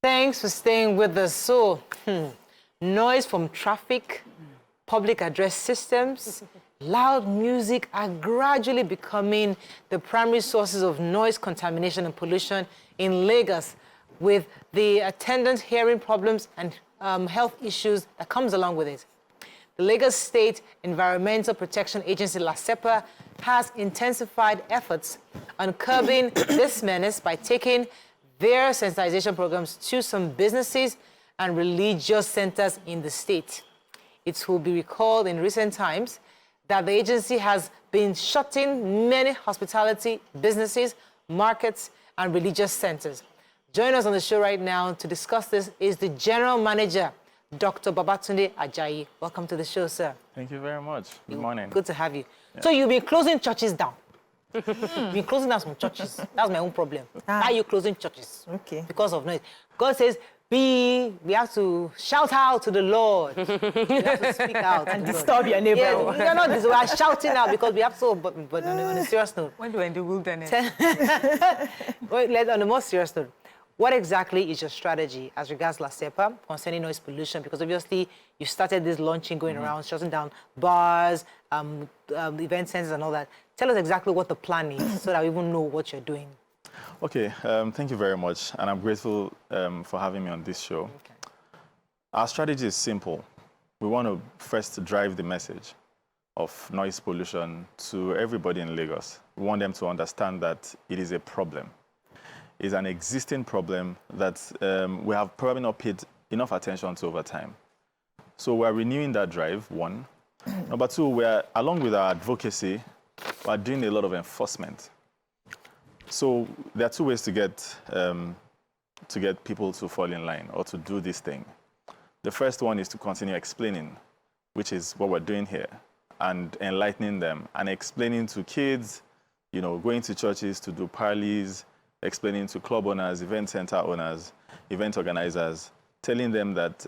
Thanks for staying with us. So, noise from traffic, public address systems, loud music are gradually becoming the primary sources of noise contamination and pollution in Lagos, with the attendant hearing problems and health issues that comes along with it. The Lagos State Environmental Protection Agency, LASEPA, has intensified efforts on curbing this menace by taking their sensitization programs to some businesses and religious centers in the state. It will be recalled in recent times that the agency has been shutting many hospitality businesses, markets, and religious centers. Joining us on the show right now to discuss this is the General Manager, Dr. Babatunde Ajayi. Welcome to the show, sir. Thank you very much. Good morning. Good to have you. Yeah. So you've been closing churches down. You've been closing down some churches. That's my own problem. Why are you closing churches? Okay. Because of noise. God says, we have to shout out to the Lord. We have to speak out. And disturb your neighbor. Yeah, we're not we are shouting out because we have to, but on a serious note. When we're in the wilderness. On a more serious note, what exactly is your strategy as regards LASEPA concerning noise pollution? Because obviously you started this launching, going around, shutting down bars, event centers and all that. Tell us exactly what the plan is so that we even know what you're doing. Okay, thank you very much. And I'm grateful for having me on this show. Okay. Our strategy is simple. We want to first drive the message of noise pollution to everybody in Lagos. We want them to understand that it is a problem. Is an existing problem that we have probably not paid enough attention to over time. So we're renewing that drive, one. Number two, we're, along with our advocacy, we're doing a lot of enforcement. So there are two ways to get people to fall in line or to do this thing. The first one is to continue explaining, which is what we're doing here, and enlightening them and explaining to kids, going to churches to do parleys, explaining to club owners, event center owners, event organizers, telling them that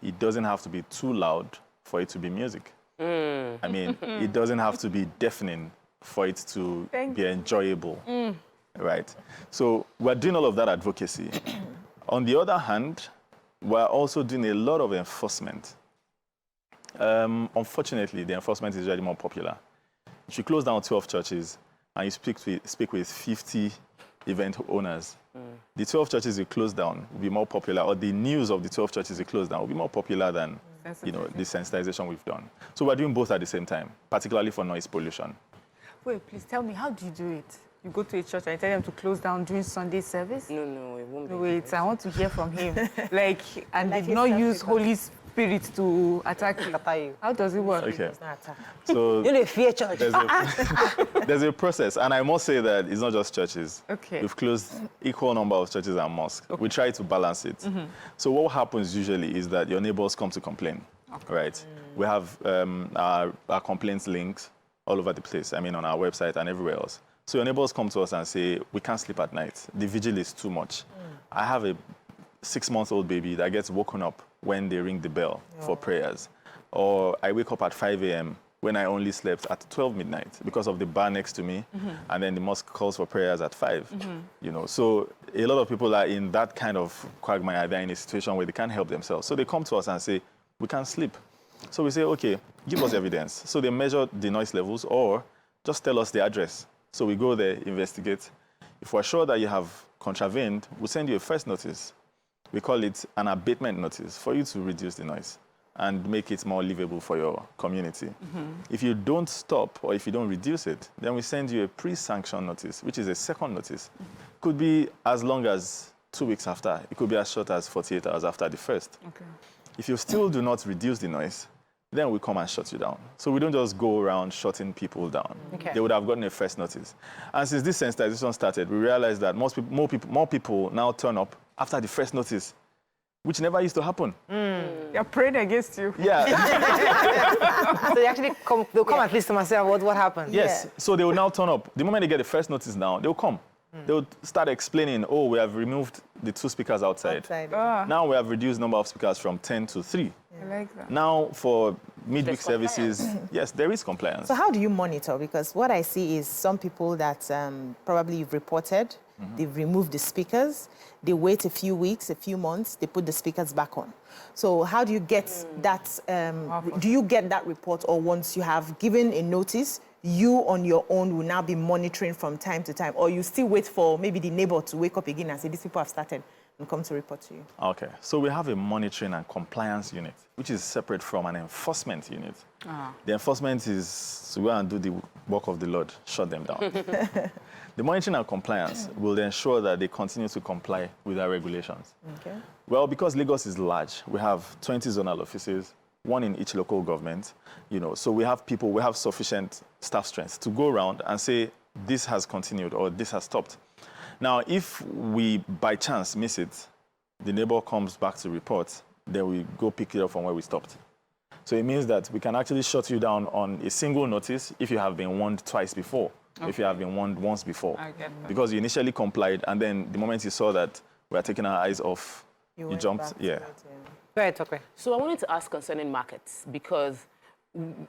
it doesn't have to be too loud for it to be music. I mean, it doesn't have to be deafening for it to be enjoyable, right? So we're doing all of that advocacy. On the other hand, we're also doing a lot of enforcement. Unfortunately, the enforcement is really more popular. If you close down 12 churches and you speak with 50 event owners, the 12 churches you close down will be more popular, or the news of the 12 churches you close down will be more popular than the sensitization we've done. So we're doing both at the same time, particularly for noise pollution. Wait, please tell me, how do you do it? You go to a church and tell them to close down during Sunday service? No, it won't be. Wait, I want to hear from him. And they did not use Holy Spirit to attack you. How does it work? Okay. So you fear church. There's a process, and I must say that it's not just churches. Okay. We've closed equal number of churches and mosques. Okay. We try to balance it. So what happens usually is that your neighbors come to complain, right? We have our complaints links all over the place. I mean, on our website and everywhere else. So your neighbors come to us and say, we can't sleep at night. The vigil is too much. I have a 6-month-old baby that gets woken up when they ring the bell for prayers. Or I wake up at 5 a.m. when I only slept at 12 midnight because of the bar next to me. And then the mosque calls for prayers at 5. So a lot of people are in that kind of quagmire. They're in a situation where they can't help themselves. So they come to us and say, we can't sleep. So we say, okay, give us evidence. So they measure the noise levels or just tell us the address. So we go there, investigate. If we're sure that you have contravened, we'll send you a first notice. We call it an abatement notice for you to reduce the noise and make it more livable for your community. If you don't stop or if you don't reduce it, then we send you a pre-sanction notice, which is a second notice. Could be as long as 2 weeks after. It could be as short as 48 hours after the first. Okay. If you still do not reduce the noise, then we come and shut you down. So we don't just go around shutting people down. Okay. They would have gotten a first notice. And since this sensitization started, we realized that more people now turn up after the first notice, which never used to happen. They're praying against you. Yeah. So they actually come, they'll come at least to myself, what happened? Yes, so they will now turn up. The moment they get the first notice now, they'll come. They'll start explaining, oh, we have removed the 2 speakers outside. Now we have reduced number of speakers from 10 to 3. I like that. Now for midweek services, yes, there is compliance. So how do you monitor? Because what I see is some people that probably you've reported, they've removed the speakers, they wait a few weeks, a few months, they put the speakers back on. So how do you get that, do you get that report, or once you have given a notice, you on your own will now be monitoring from time to time, or you still wait for maybe the neighbor to wake up again and say, these people have started, and come to report to you? Okay, so we have a monitoring and compliance unit, which is separate from an enforcement unit. The enforcement is to go and do the work of the Lord, shut them down. The monitoring and compliance will ensure that they continue to comply with our regulations. Okay. Well, because Lagos is large, we have 20 zonal offices, one in each local government, so we have people, we have sufficient staff strength to go around and say, this has continued or this has stopped. Now, if we, by chance, miss it, the neighbor comes back to report, then we go pick it up from where we stopped. So it means that we can actually shut you down on a single notice if you have been warned twice before, if you have been warned once before. I get that. Because you initially complied, and then the moment you saw that we are taking our eyes off, you jumped, yeah. Go ahead, Tokwe. So I wanted to ask concerning markets, because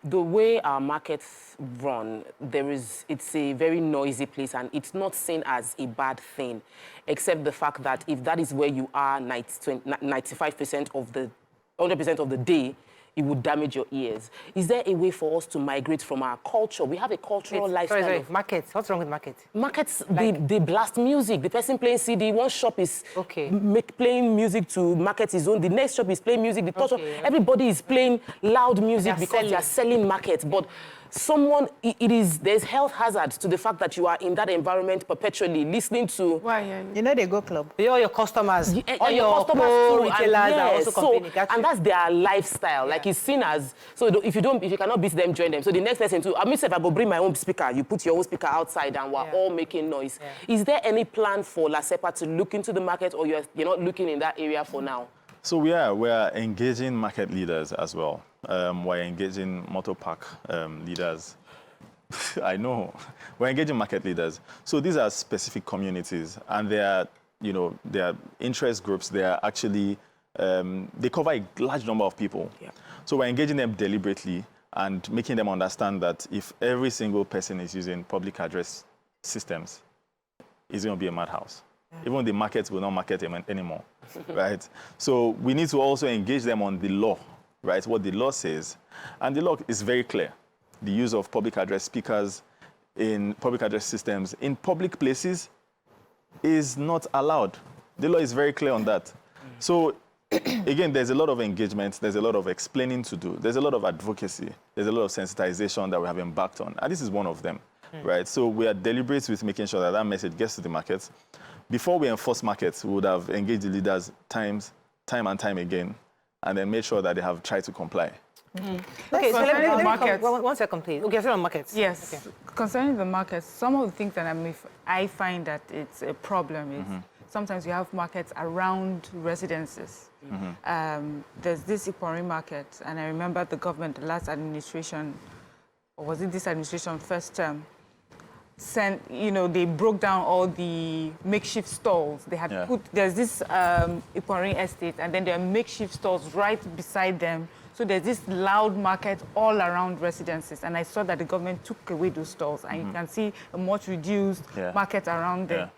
the way our markets run, it's a very noisy place, and it's not seen as a bad thing, except the fact that if that is where you are 95% of the 100% of the day, it would damage your ears. Is there a way for us to migrate from our culture? We have a cultural lifestyle. Sorry. Markets. What's wrong with markets? Markets, they blast music. The person playing CD, one shop is playing music to market his own. The next shop is playing music. The third shop, everybody is playing loud music because they are selling markets. But there's health hazard to the fact that you are in that environment perpetually listening to. They go club. All your customers, all your customers too, retailers are also complaining. And that's their lifestyle. Like, it's seen as, so if you cannot beat them, join them. So the next person too, I mean, if I go bring my own speaker, you put your own speaker outside and we're all making noise. Is there any plan for LASEPA to look into the market, or you're not looking in that area for now? So we are engaging market leaders as well. We're engaging motor park leaders. I know. We're engaging market leaders. So these are specific communities, and they are interest groups. They are actually, they cover a large number of people. Yeah. So we're engaging them deliberately and making them understand that if every single person is using public address systems, it's going to be a madhouse. Even the markets will not market anymore, right? So we need to also engage them on the law, right? What the law says. And the law is very clear. The use of public address speakers in public address systems in public places is not allowed. The law is very clear on that. So again, there's a lot of engagement. There's a lot of explaining to do. There's a lot of advocacy. There's a lot of sensitization that we have embarked on. And this is one of them, right? So we are deliberate with making sure that that message gets to the markets. Before we enforce markets, we would have engaged the leaders time and time again, and then made sure that they have tried to comply. Okay, so let me markets. One second, please. Okay, so on markets. Yes. Okay. Concerning the markets, some of the things that I find that it's a problem is sometimes you have markets around residences. There's this Ipori market, and I remember the government, the last administration, or was it this administration, first term, they broke down all the makeshift stalls. They had there's this Ipori estate, and then there are makeshift stalls right beside them. So there's this loud market all around residences. And I saw that the government took away those stalls, and you can see a much reduced market around there.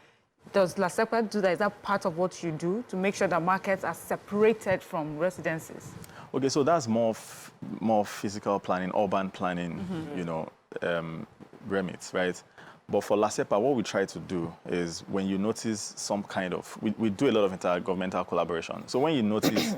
Does LASEPA do that? Is that part of what you do to make sure that markets are separated from residences? Okay, so that's more physical planning, urban planning, remits, right? But for LASEPA, what we try to do is when you notice some kind of, we do a lot of intergovernmental collaboration. So when you notice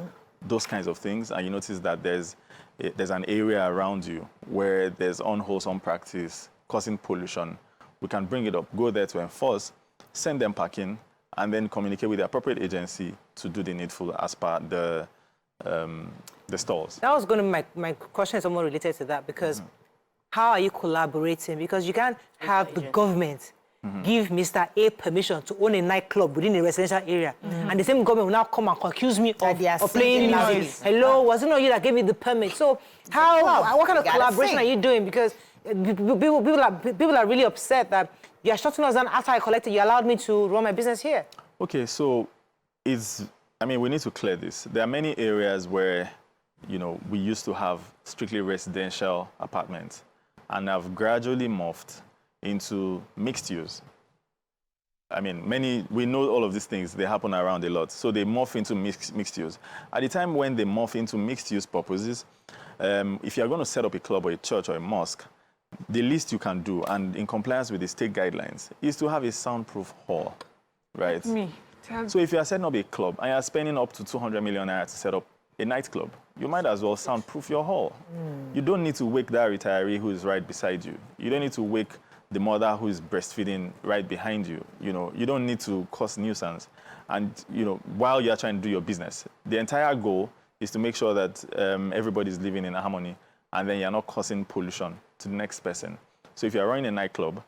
those kinds of things, and you notice that there's an area around you where there's unwholesome practice causing pollution, we can bring it up, go there to enforce, send them packing, and then communicate with the appropriate agency to do the needful as per the stalls. That was going to be my question, is somewhat related to that, because how are you collaborating? Because you can't have the government give Mr. A permission to own a nightclub within a residential area, and the same government will now come and accuse me of playing music. Hello, was it not you that gave me the permit? So what kind of collaboration are you doing? Because people are really upset that you are shutting us down after I collected. You allowed me to run my business here. Okay, so we need to clear this. There are many areas where, we used to have strictly residential apartments and have gradually morphed into mixed use. I mean, we know all of these things, they happen around a lot. So they morph into mixed use. At the time when they morph into mixed use purposes, if you're going to set up a club or a church or a mosque, the least you can do, and in compliance with the state guidelines, is to have a soundproof hall, right? So if you are setting up a club and you're spending up to 200 million naira to set up a nightclub, you might as well soundproof your hall. You don't need to wake that retiree who is right beside you. You don't need to wake the mother who is breastfeeding right behind you. You know, you don't need to cause nuisance. And, you know, while you're trying to do your business, the entire goal is to make sure that everybody's living in harmony, and then you're not causing pollution to the next person. So if you're running a nightclub,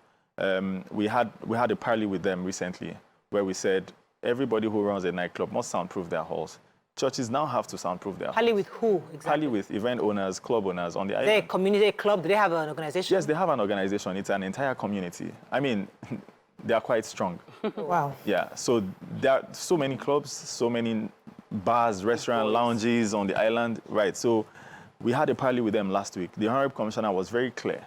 we had a parley with them recently where we said everybody who runs a nightclub must soundproof their halls. Churches now have to soundproof their halls. Parley with who exactly? Parley with event owners, club owners on the island. They're a community club. Do they have an organization? Yes, they have an organization. It's an entire community. I mean, they are quite strong. Wow. Yeah, so there are so many clubs, so many bars, restaurants, lounges on the island. Right, so we had a parley with them last week. The Honorable Commissioner was very clear.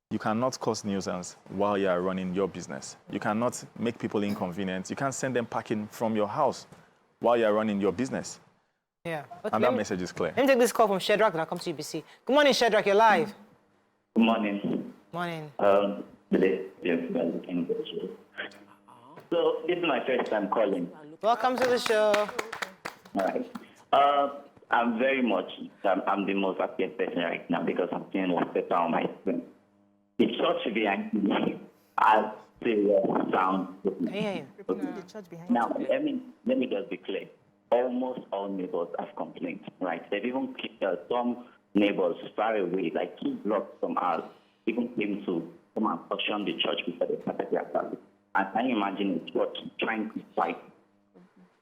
You cannot cause nuisance while you are running your business. You cannot make people inconvenient. You can't send them packing from your house while you are running your business. Yeah. Okay, And that message is clear. Let me take this call from Shedrack and I'll come to UBC. Good morning, Shedrack. You're live. Good morning. Morning. Today, so this is my first time calling. Welcome to the show. All right. I'm the most happiest person right now because I'm feeling LASEPA on my screen. The church behind me has the sound. Can you hear you? The church behind Now, let me just be clear. Almost all neighbors have complained, right? They've even some neighbors far away, like 2 blocks from ours, even came to come and caution the church before they started their service. And can you imagine a church trying to fight?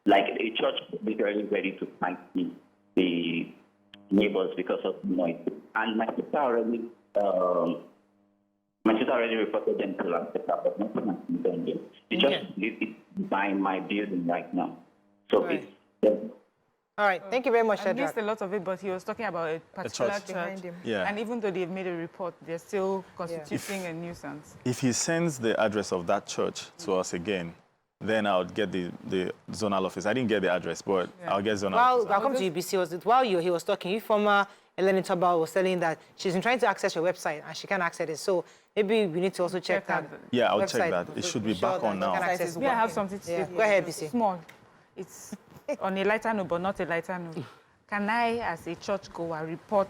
Like a church literally ready to fight the neighbors because of noise. And my sister already reported them to LASEPA, but nothing has been done yet. The church is by my building right now. So Right. All right. Thank you very much, I Shedrack. missed a lot of it, but he was talking about a particular church. church. Behind him. Yeah. And even though they've made a report, they're still constituting a nuisance. If he sends the address of that church to us again, then I would get the zonal office. I didn't get the address, but I'll get zonal office. Well, welcome to UBC. While he was talking, you former Eleni Toba was telling that she's been trying to access your website and she can't access it. So maybe we need to also check that. Yeah, I'll website check that. It should be back on now. Yeah, I have something to say. Go ahead, BC. Small. It's on a lighter note, but not a lighter note. Can I, as a churchgoer, report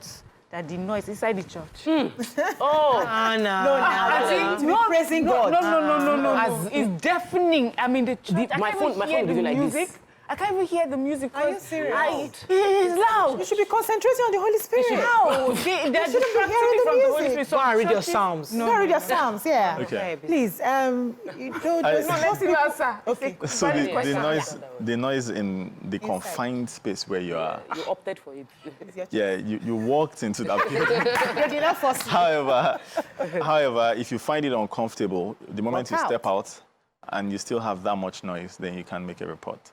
that the noise inside the church? Oh, no. Praising God. No. It's deafening. I mean, the church. my phone will do like music. this. I can't even hear the music. Are you serious? It's loud. You should be concentrating on the Holy Spirit. How? They're shouldn't be distracting hearing me the from the Holy music. Spirit. Go and read your Churches- Psalms. No. Read your Psalms, yeah. Okay. Please, you don't. Let's see the answer. Okay. So Valid the question. noise in the confined space where you are, You opted for it. yeah, you walked into that building. You did not force me. However, if you find it uncomfortable, the moment Walk you out. step out and you still have that much noise, then you can make a report.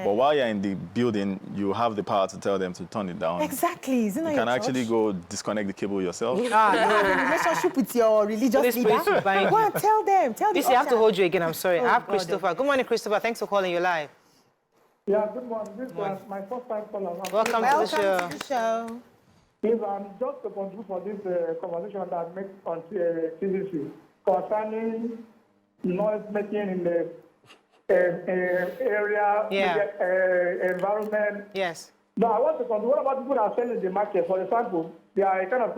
But while you're in the building, you have the power to tell them to turn it down. Exactly. Isn't that You your can actually church? go disconnect the cable yourself. You have a relationship with your religious Holy leader. Spirit bind Go you. and tell them. Tell the BC, I have to usher. hold you again. I'm sorry. I have God. Christopher. Good morning, Christopher. Thanks for calling. You're live. Yeah, good morning. This is my first time caller. Welcome to the Welcome show. to the show. If I'm just to contribute for this conversation that I make on TVC concerning noise making in the area, environment. Yes. Now, I want to contribute. What about people that are selling the market? For example, they are a kind of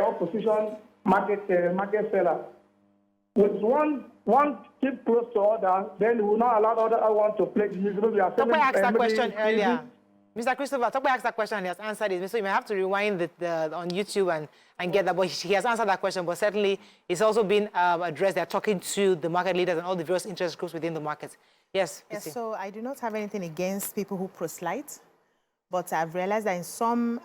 opposition market seller. With one keep close to other, then we will not allow other one to play the music. We are selling, Tokwe asked that maybe question earlier. music. Mr. Christopher, Tokwe asked that question and he has answered it. So you may have to rewind on YouTube and get that. But he has answered that question. But certainly, it's also been addressed. They're talking to the market leaders and all the various interest groups within the market. Yes, Yes, BC. so I do not have anything against people who proselyte, but I've realized that in some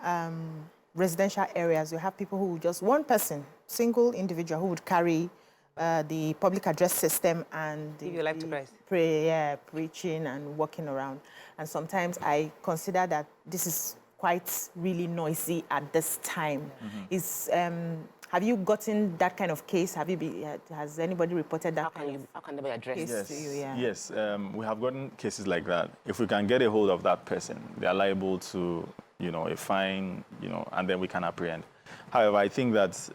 residential areas, you have people who just one person, single individual, who would carry the public address system and Give your life to Christ. prayer, preaching and walking around. And sometimes I consider that this is quite really noisy at this time. It's Have you gotten that kind of case? Have you has anybody reported that How can they address case this? to you? Yeah. Yes, we have gotten cases like that. If we can get a hold of that person, they are liable to, a fine, and then we can apprehend. However, I think that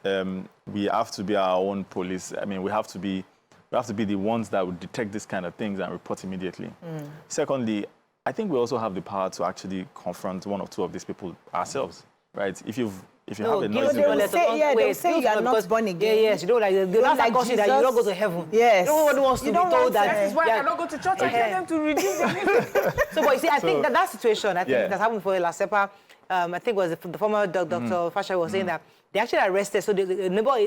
we have to be our own police. I mean, we have to be the ones that would detect this kind of things and report immediately. Secondly, I think we also have the power to actually confront one or two of these people ourselves, right? If you have a noisy they will say you are not born again. Yes, you don't like the last like that you don't go to heaven. Yes. Nobody wants to be told that. That is why I cannot go to church. I tell them to reduce their music. So, but you see, I think that situation, I think Yeah. that's happened for LASEPA. I think it was the former Dr. Fasawe was saying that they actually arrested. So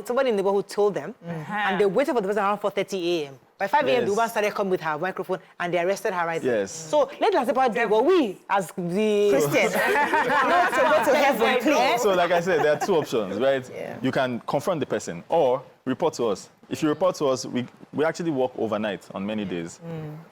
somebody in the neighborhood told them, and they waited for the person around 4:30 a.m. By 5 a.m., the woman started coming with her microphone, and they arrested her right there. Yes. So let LASEPA do it, but we, as the Christians, not to go to heaven, please. So like I said, there are two options, right? Yeah. You can confront the person or report to us. If you report to us, we actually work overnight on many days.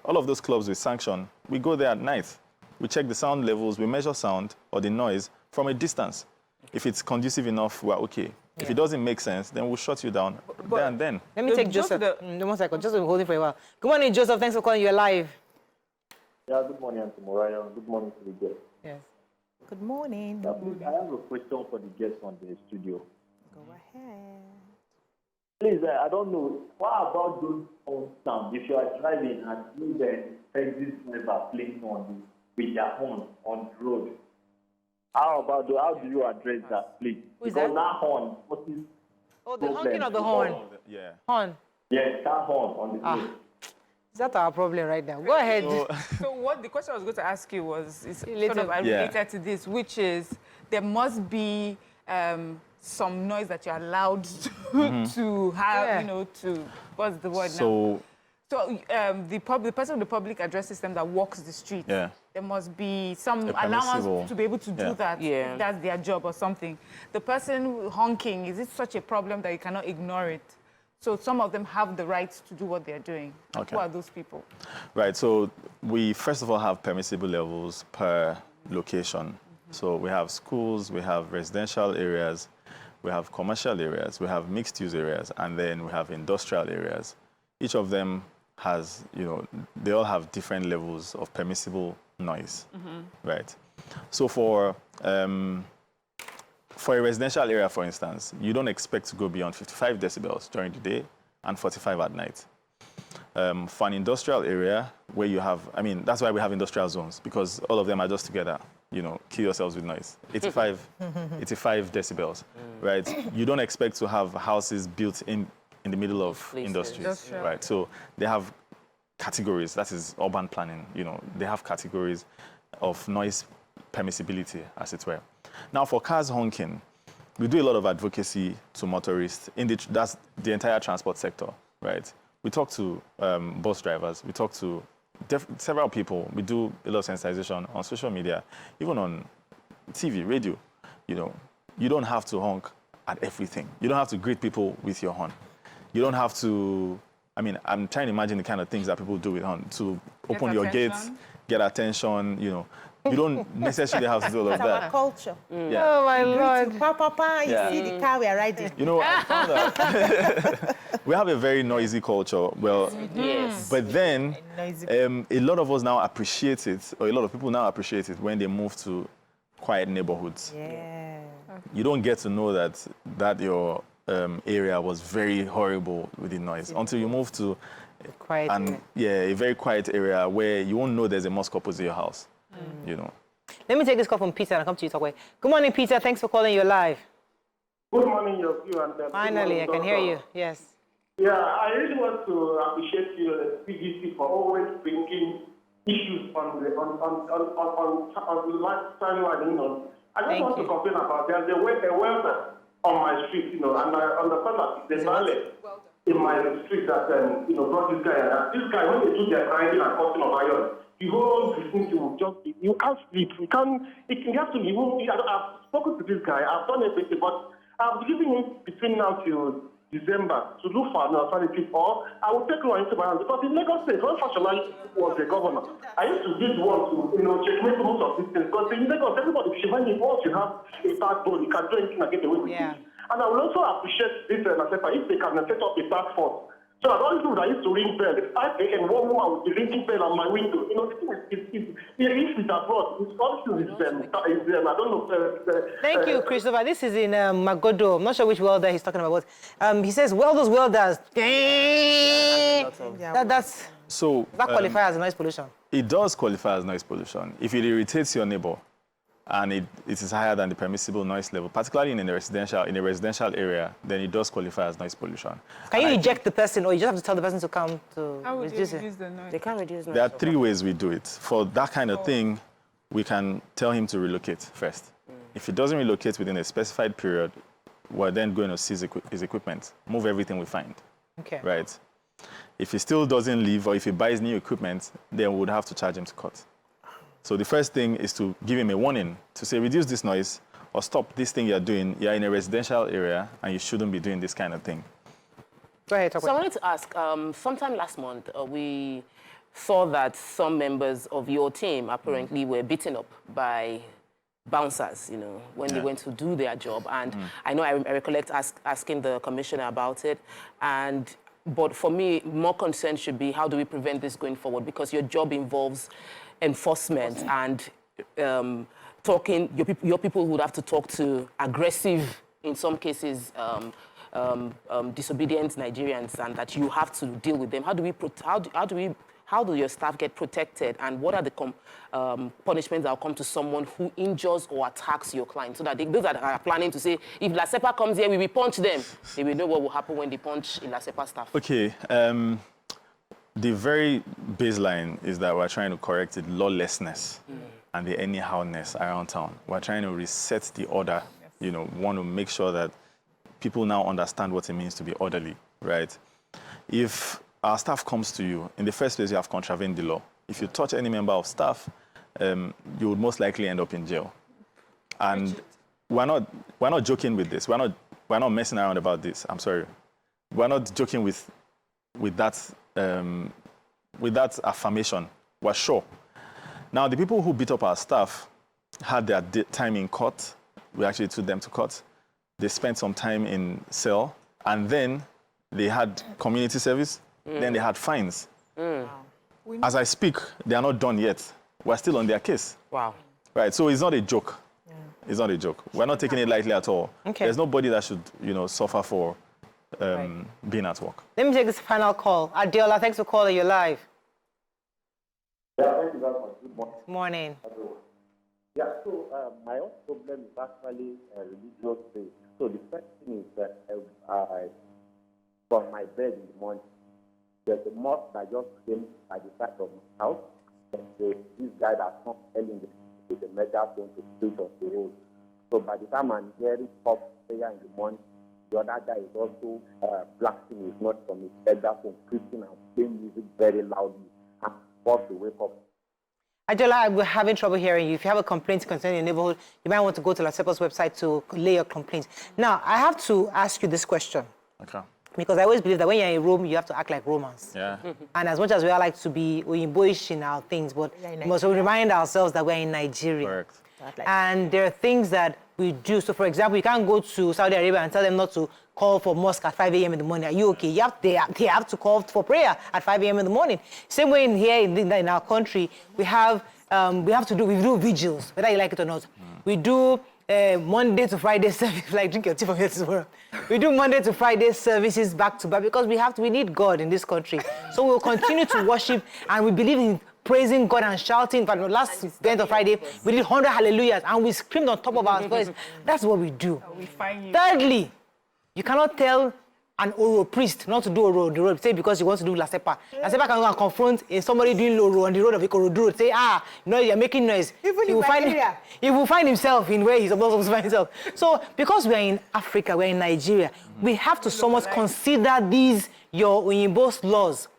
All of those clubs we sanction, we go there at night. We check the sound levels, we measure sound or the noise from a distance. If it's conducive enough, we're okay. If it doesn't make sense, then we'll shut you down there and then. Let me take Joseph. One second, just hold it for a while. Good morning, Joseph. Thanks for calling. You're live. Yeah, good morning, Auntie Moraya. Good morning to the guests. Yes. Good morning. Yeah, please, I have a question for the guests on the studio. Go ahead. Please, I don't know. What about those phone sounds? If you are driving and you then exit driver playing with their horn on the road, how do you address that, please? Who is because that? horn, what is Oh, the problem? honking of the horn. Yeah. Horn. Yes, that horn on the road. Is that our problem right now? Go ahead. So what the question I was going to ask you was Related. sort of related to this, which is there must be some noise that you're allowed to have, to what's the word now? So the person with the public address system that walks the street, Yeah. there must be some Permissible. allowance to be able to do that. Yeah. If that's their job or something. The person honking, is it such a problem that you cannot ignore it? So some of them have the right to do what they're doing. Okay. Who are those people? Right, so we first of all have permissible levels per location. So we have schools, we have residential areas, we have commercial areas, we have mixed use areas, and then we have industrial areas. Each of them has, they all have different levels of permissible noise, right? So for a residential area, for instance, you don't expect to go beyond 55 decibels during the day and 45 at night. For an industrial area where you have, that's why we have industrial zones, because all of them are just together, kill yourselves with noise. 85 decibels, right? You don't expect to have houses built in the middle of industries, right? So they have categories, that is urban planning, they have categories of noise permissibility, as it were. Now, for cars honking, we do a lot of advocacy to motorists. That's the entire transport sector, right? We talk to bus drivers. We talk to several people. We do a lot of sensitization on social media, even on TV, radio. You don't have to honk at everything. You don't have to greet people with your horn. You don't have to, I'm trying to imagine the kind of things that people do with horn, to open your gates, get attention, You don't necessarily have to do all of It's our that. culture. Yeah. Oh, my Lord. Papa, you see the car we are riding. I found out we have a very noisy culture. Well, Yes. but then Noisy. a lot of us now appreciate it, or a lot of people now appreciate it when they move to quiet neighborhoods. Yeah. You don't get to know that your area was very horrible with the noise until you move to Quiet. a very quiet area where you won't know there's a mosque opposite your house. Let me take this call from Peter and I'll come to you, Talkway. Good morning, Peter. Thanks for calling. You're live. Good morning, you and Finally, I can hear you. Yes. Yeah, I really want to appreciate you, the PGC, for always bringing issues on the last time. I just want to complain about there's a welder on my street, and I understand that there's valet in my street that brought this guy. This guy, when they do their grinding and cutting of iron, the whole vicinity will you can't sleep. You have to be. I've spoken to this guy. I've done everything, but I've given him between now till December to look for an alternative, or I will take law into my hands, because in Lagos State, when Fashola was the governor, I used to be the one to checkmate most of these things. Because in Lagos, everybody, when you have a backbone, you can do anything and get away with it. And I would also appreciate this LASEPA if they can set up a task force. So that all people that used to ring bell, at 5 a.m., one woman would be ringing bell on my window. You know, the thing is it's abroad. It's also I don't know. Thank you, Christopher. This is in Magodo. I'm not sure which welder he's talking about. He says, welders. That's So that qualify as noise pollution. it does qualify as noise pollution. If it irritates your neighbor and it is higher than the permissible noise level, particularly in a residential area, then it does qualify as noise pollution. Can you eject the person, or you just have to tell the person to come to How would you reduce reduce it? the noise? They can't reduce noise. There are 3 ways we do it. For that kind of thing, we can tell him to relocate first. If he doesn't relocate within a specified period, we're then going to seize his equipment, move everything we find. Okay. Right? If he still doesn't leave, or if he buys new equipment, then we would have to charge him to court. So the first thing is to give him a warning, to say, reduce this noise, or stop this thing you're doing. You're in a residential area, and you shouldn't be doing this kind of thing. Go ahead, So I wanted to ask, sometime last month, we saw that some members of your team apparently were beaten up by bouncers, you know, when they went to do their job. And I know I recollect asking the commissioner about it. But for me, more concern should be, how do we prevent this going forward? Because your job involves enforcement and your people would have to talk to aggressive, in some cases, disobedient Nigerians, and that you have to deal with them. How do your staff get protected, and what are the punishments that will come to someone who injures or attacks your client, so that those that are planning to say, if LASEPA comes here, we will punch them, they will know what will happen when they punch a LASEPA staff? Okay. The very baseline is that we're trying to correct the lawlessness and the anyhowness around town. We're trying to reset the order. You know, want to make sure that people now understand what it means to be orderly, right? If our staff comes to you, in the first place, you have contravened the law. If you touch any member of staff, you would most likely end up in jail. And we're not joking with this. We're not messing around about this. I'm sorry. We're not joking with that affirmation. We're sure. Now, the people who beat up our staff had their time in court. We actually took them to court. They spent some time in cell, and then they had community service. Then they had fines. As I speak, they are not done yet. We're still on their case. Wow. Right, so it's not a joke. It's not a joke. We're not taking it lightly at all. Okay. There's nobody that should, suffer for being at work. Let me take this final call. Adiola, thanks for calling. You're live. Yeah, thank you very much. Good morning. Morning. Everyone. Yeah, so my own problem is actually religious based. So the first thing is that from my bed in the morning, there's a mosque that just came at the side of my house. And this guy that's not telling the megaphone to preach on the road. So by the time I'm hearing pop prayer in the morning, the other guy is also blasting his noise from his megaphone, preaching and playing music very loudly, and forced to wake up. Adiola, we're having trouble hearing you. If you have a complaint concerning your neighborhood, you might want to go to LASEPA's website to lay your complaint. Now, I have to ask you this question. Okay. Because I always believe that when you're in Rome, you have to act like Romans. Yeah. And as much as we all like to be Oyinboish in our things, but we must remind ourselves that we're in Nigeria. Correct. And there are things that we do. So, for example, you can't go to Saudi Arabia and tell them not to call for mosque at 5 a.m. in the morning. Are you okay? They have to call for prayer at 5 a.m. in the morning. Same way in our country, we do vigils, whether you like it or not. We do Monday to Friday service, like drink your tea from here tomorrow. We do Monday to Friday services back to back because we need God in this country. So we'll continue to worship, and we believe in praising God and shouting. But last end of Friday, we did 100 hallelujahs and we screamed on top of our voice. That's what we do. Thirdly, you cannot tell an Oro priest not to do Oro on the road, say because he wants to do LASEPA. LASEPA can go and confront somebody doing Oro on the road of Ikorodu Road, say, you're making noise. Even he will find himself in where he's supposed to find himself. So because we're in Africa, we're in Nigeria, we have to somewhat consider these, your Oyinbo's laws,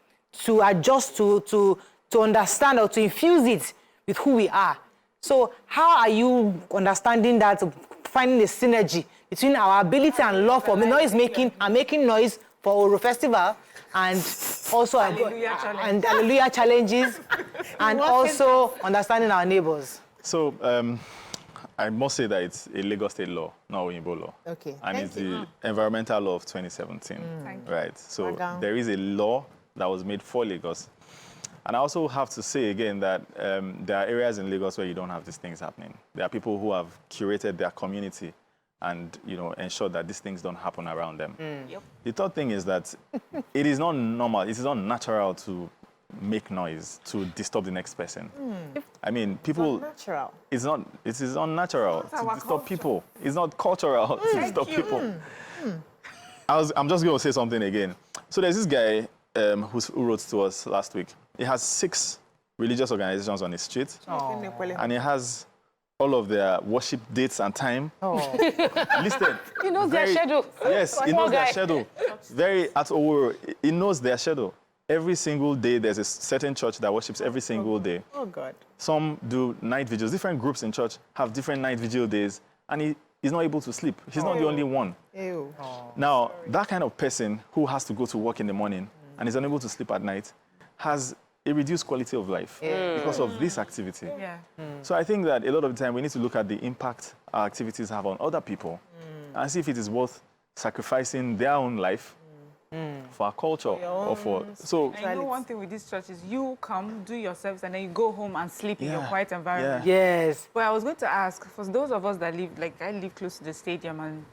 to adjust to understand or to infuse it with who we are. So how are you understanding that, finding the synergy between our ability and love for noise making and making noise for Oro Festival, and also Hallelujah challenges, and also understanding our neighbors? So I must say that it's a Lagos State law, not Oyinbo law. Okay. And Thank it's you. the environmental law of 2017. Thank you. Right. So Well there is a law that was made for Lagos. And I also have to say again that there are areas in Lagos where you don't have these things happening. There are people who have curated their community and ensure that these things don't happen around them. Yep. The third thing is that it is not normal, it is not natural to make noise to disturb the next person. I mean, people. Natural. It is unnatural It's to our disturb culture. people. It's not cultural to disturb people. I'm just going to say something again. So there's this guy who wrote to us last week. He has 6 religious organizations on his street, and he has all of their worship dates and time listed. He knows their schedule. Yes, he Poor knows their guy. schedule. Very at Oworo, he knows their schedule. Every single day, there's a certain church that worships every single day. Oh, God. Some do night vigils. Different groups in church have different night vigil days, and he's not able to sleep. He's not the only one. Ew. Now, that kind of person who has to go to work in the morning and is unable to sleep at night has a reduced quality of life because of this activity. Yeah. So I think that a lot of the time we need to look at the impact our activities have on other people and see if it is worth sacrificing their own life for our culture or for. So And you know one thing with this church is you come, do your service, and then you go home and sleep in your quiet environment. Yes. But I was going to ask, for those of us that live, like I live close to the stadium and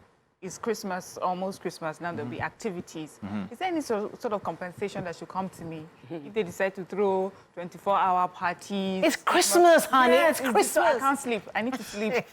it's Christmas, almost Christmas, now there'll be activities. Is there any sort of compensation that should come to me if they decide to throw 24-hour parties? It's Christmas, honey. Yes, It's Christmas. I can't sleep. I need to sleep.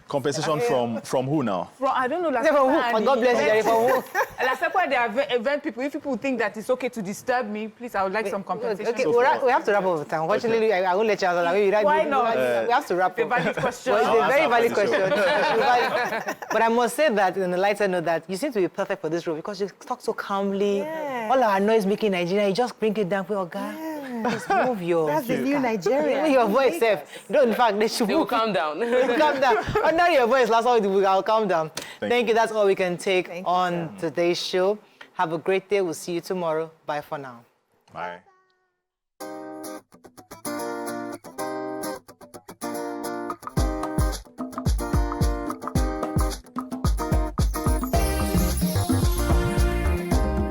compensation from who now? I don't know. Like, God bless you, Jerry, for who? LASEPA, they are event people. If people think that it's okay to disturb me, please, I would like some compensation. Okay, we have to wrap up the time. Unfortunately, I won't let you answer. Why not? We have to wrap It's a up. valid question. Well, it's a very valid question. question. But I must say that in a lighter note that you seem to be perfect for this role because you talk so calmly. All our noise making Nigeria, you just bring it down for your guy. Just move your. That's the new Nigeria. Your voice, safe. You know, in fact, they should They will calm down. calm down. Under your voice, last all I'll calm down. Thank you. That's all we can take Thank you, on today's show. Have a great day. We'll see you tomorrow. Bye for now. Bye.